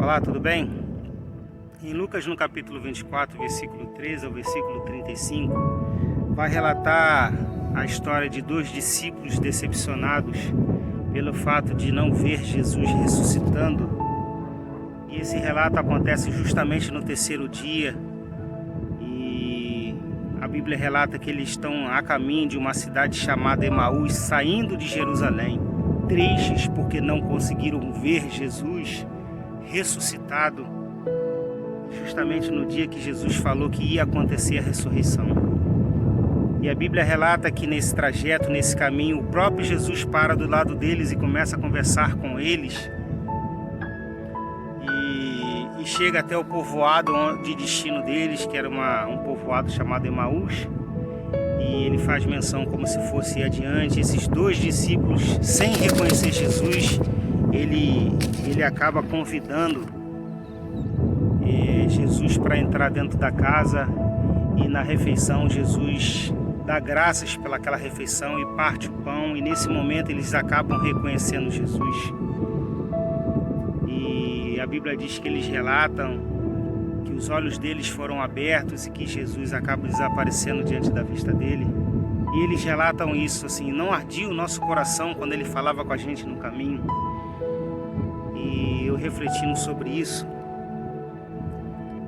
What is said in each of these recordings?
Olá, tudo bem? Em Lucas, no capítulo 24, versículo 13 ao versículo 35, vai relatar a história de dois discípulos decepcionados pelo fato de não ver Jesus ressuscitando. E esse relato acontece justamente no terceiro dia. E a Bíblia relata que eles estão a caminho de uma cidade chamada Emaús, saindo de Jerusalém, tristes porque não conseguiram ver Jesus ressuscitado, justamente no dia que Jesus falou que ia acontecer a ressurreição. E a Bíblia relata que nesse trajeto, nesse caminho, o próprio Jesus para do lado deles e começa a conversar com eles, e chega até o povoado de destino deles, que era um povoado chamado Emaús, e ele faz menção como se fosse adiante. Esses dois discípulos, sem reconhecer Jesus, ele acaba convidando Jesus para entrar dentro da casa, e na refeição Jesus dá graças pelaquela refeição e parte o pão, e nesse momento eles acabam reconhecendo Jesus. E a Bíblia diz que eles relatam que os olhos deles foram abertos e que Jesus acaba desaparecendo diante da vista dele. E eles relatam isso assim: não ardia o nosso coração quando ele falava com a gente no caminho. E eu refletindo sobre isso,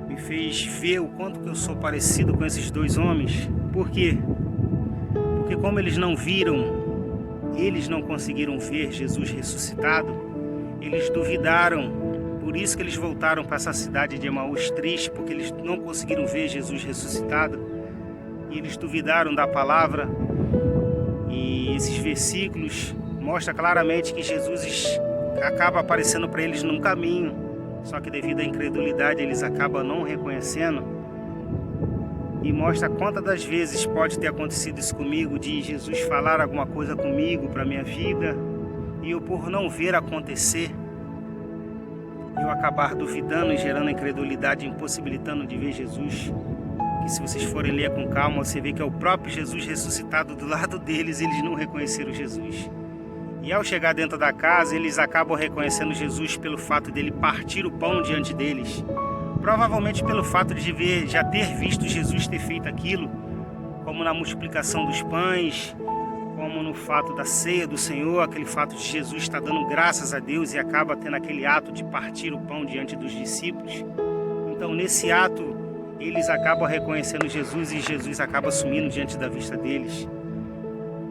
me fez ver o quanto que eu sou parecido com esses dois homens. Por quê? Porque como eles não viram, eles não conseguiram ver Jesus ressuscitado, eles duvidaram. Por isso que eles voltaram para essa cidade de Emaús triste, porque eles não conseguiram ver Jesus ressuscitado. E eles duvidaram da palavra. E esses versículos mostram claramente que Jesus acaba aparecendo para eles num caminho, só que devido à incredulidade eles acabam não reconhecendo. E mostra quantas das vezes pode ter acontecido isso comigo, de Jesus falar alguma coisa comigo para minha vida, e eu, por não ver acontecer, eu acabar duvidando e gerando incredulidade, impossibilitando de ver Jesus. Que se vocês forem ler com calma, você vê que é o próprio Jesus ressuscitado do lado deles, eles não reconheceram Jesus. E ao chegar dentro da casa, eles acabam reconhecendo Jesus pelo fato dele partir o pão diante deles. Provavelmente pelo fato de já ter visto Jesus ter feito aquilo, como na multiplicação dos pães, como no fato da ceia do Senhor, aquele fato de Jesus estar dando graças a Deus e acaba tendo aquele ato de partir o pão diante dos discípulos. Então, nesse ato, eles acabam reconhecendo Jesus e Jesus acaba sumindo diante da vista deles.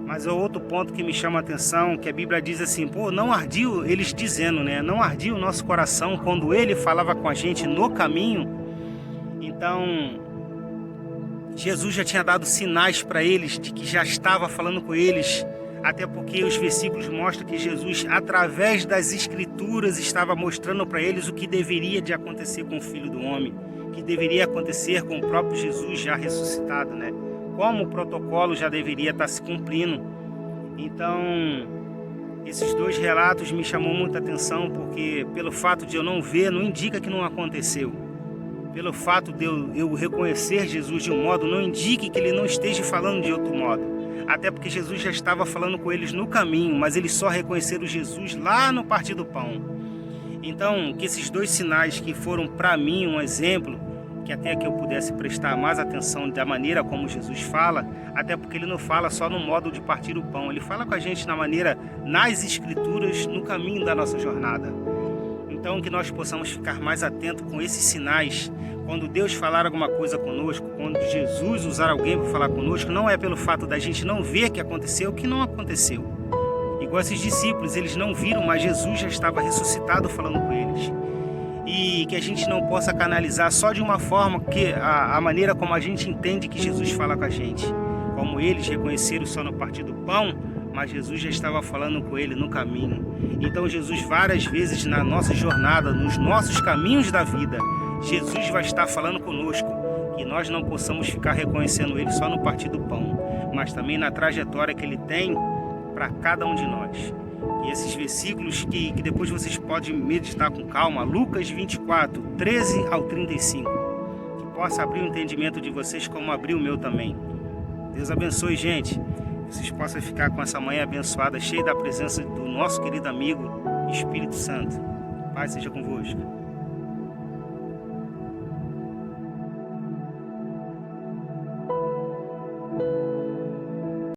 Mas é outro ponto que me chama a atenção, que a Bíblia diz assim: não ardiu, eles dizendo, né? Não ardia o nosso coração quando ele falava com a gente no caminho. Então, Jesus já tinha dado sinais para eles de que já estava falando com eles, até porque os versículos mostram que Jesus, através das Escrituras, estava mostrando para eles o que deveria de acontecer com o Filho do Homem, que deveria acontecer com o próprio Jesus já ressuscitado, né? Como o protocolo já deveria estar se cumprindo. Então, esses dois relatos me chamou muita atenção, porque pelo fato de eu não ver, não indica que não aconteceu. Pelo fato de eu reconhecer Jesus de um modo, não indique que ele não esteja falando de outro modo. Até porque Jesus já estava falando com eles no caminho, mas eles só reconheceram Jesus lá no partir do pão. Então, que esses dois sinais que foram para mim um exemplo, que até que eu pudesse prestar mais atenção da maneira como Jesus fala, até porque ele não fala só no modo de partir o pão, ele fala com a gente na maneira, nas Escrituras, no caminho da nossa jornada. Então, que nós possamos ficar mais atentos com esses sinais. Quando Deus falar alguma coisa conosco, quando Jesus usar alguém para falar conosco, não é pelo fato da gente não ver que aconteceu o que não aconteceu. Igual esses discípulos, eles não viram, mas Jesus já estava ressuscitado falando com eles. E que a gente não possa canalizar só de uma forma, que a maneira como a gente entende que Jesus fala com a gente. Como eles reconheceram só no partir do pão, mas Jesus já estava falando com ele no caminho. Então Jesus várias vezes na nossa jornada, nos nossos caminhos da vida, Jesus vai estar falando conosco. Que nós não possamos ficar reconhecendo ele só no partir do pão, mas também na trajetória que ele tem para cada um de nós. E esses versículos que depois vocês podem meditar com calma, Lucas 24, 13 ao 35, que possa abrir o entendimento de vocês como abriu o meu também. Deus abençoe, gente. Vocês possam ficar com essa manhã abençoada, cheia da presença do nosso querido amigo Espírito Santo. Pai seja convosco.